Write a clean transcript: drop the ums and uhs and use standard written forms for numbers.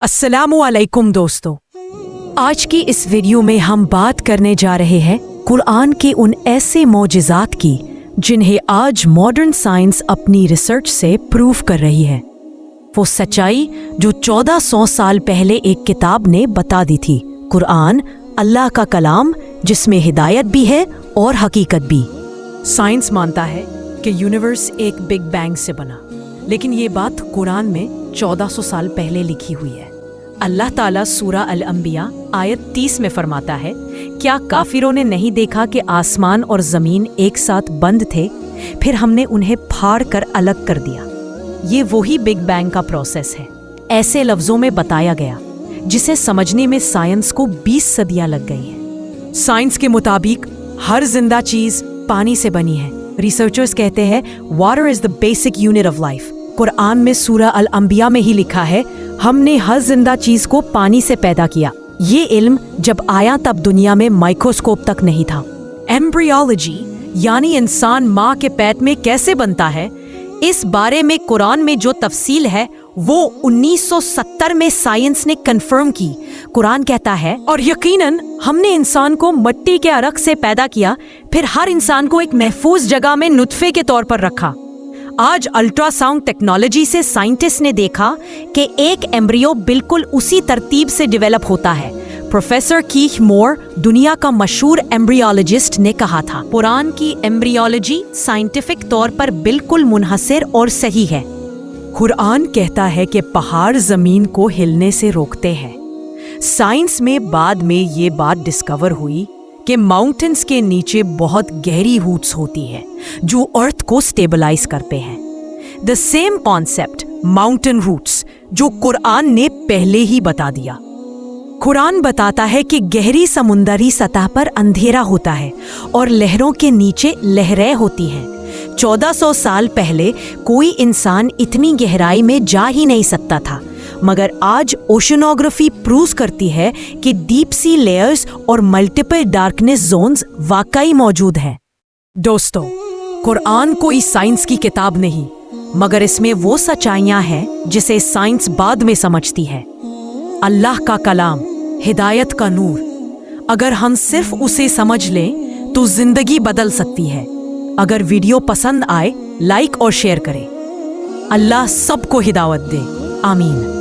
अस्सलामुअलैकुम दोस्तों, आज की इस वीडियो में हम बात करने जा रहे हैं कुरान के उन ऐसे मौजिज़ात की जिन्हें आज मॉडर्न साइंस अपनी रिसर्च से प्रूव कर रही है। वो सच्चाई जो 1400 साल पहले एक किताब ने बता दी थी। कुरान अल्लाह का कलाम जिसमें हिदायत भी है और हकीकत भी। साइंस मानता है कि यूनिवर्स एक बिग बैंग से बना, लेकिन ये बात कुरान में 1400 साल पहले लिखी हुई है। अल्लाह ताला सूरा अल अंबिया आयत 30 में फरमाता है, क्या काफिरों ने नहीं देखा कि आसमान और जमीन एक साथ बंद थे, फिर हमने उन्हें फाड़ कर अलग कर दिया। ये वही बिग बैंग का प्रोसेस है, ऐसे लफ्जों में बताया गया जिसे समझने में साइंस को 20 सदियां लग गई हैं। साइंस के मुताबिक हर जिंदा चीज पानी से बनी है। रिसर्चर्स कहते हैं water is the basic unit of life. Quran में सूरा अल अंबिया में ही लिखा है, हमने हर जिंदा चीज को पानी से पैदा किया। ये इल्म जब आया तब दुनिया में माइक्रोस्कोप तक नहीं था। एम्ब्रियोलॉजी यानी इंसान माँ के पेट में कैसे बनता है, इस बारे में कुरान में जो तफसील है वो 1970 में साइंस ने कंफर्म की। कुरान कहता है, और यकीनन हमने इंसान को मिट्टी के अरक से पैदा किया, फिर हर इंसान को एक महफूज जगह में नुतफे के तौर पर रखा। आज अल्ट्रासाउंड टेक्नोलॉजी से साइंटिस्ट ने देखा कि एक एम्ब्रियो बिल्कुल उसी तरतीब से डेवलप होता है। प्रोफेसर कीथ मोर, दुनिया का मशहूर एम्ब्रियोलॉजिस्ट, ने कहा था, कुरान की एम्ब्रियोलॉजी साइंटिफिक तौर पर बिल्कुल मुनहसिर और सही है। कुरान कहता है कि पहाड़ जमीन को हिलने से रोकते हैं। साइंस में बाद में ये बात डिस्कवर हुई कि माउंटेन्स के नीचे बहुत गहरी रूट्स होती है जो अर्थ को स्टेबलाइज करते हैं। The same concept mountain roots जो कुरान ने पहले ही बता दिया। कुरान बताता है कि गहरी समुंदरी सतह पर अंधेरा होता है और लहरों के नीचे लहरें होती हैं। 1400 साल पहले कोई इंसान इतनी गहराई में जा ही नहीं सकता था, मगर आज ओशनोग्राफी प्रूव करती है कि डीप सी लेयर्स और मल्टीपल डार्कनेस जोन्स वाकई मौजूद हैं। दोस्तों, कुरान कोई साइंस की किताब नहीं, मगर इसमें वो सच्चाइयां हैं जिसे साइंस बाद में समझती है। अल्लाह का कलाम, हिदायत का नूर। अगर हम सिर्फ उसे समझ लें तो जिंदगी बदल सकती है। अगर वीडियो पसंद आए, लाइक और शेयर करें। अल्लाह सबको हिदायत दे। आमीन।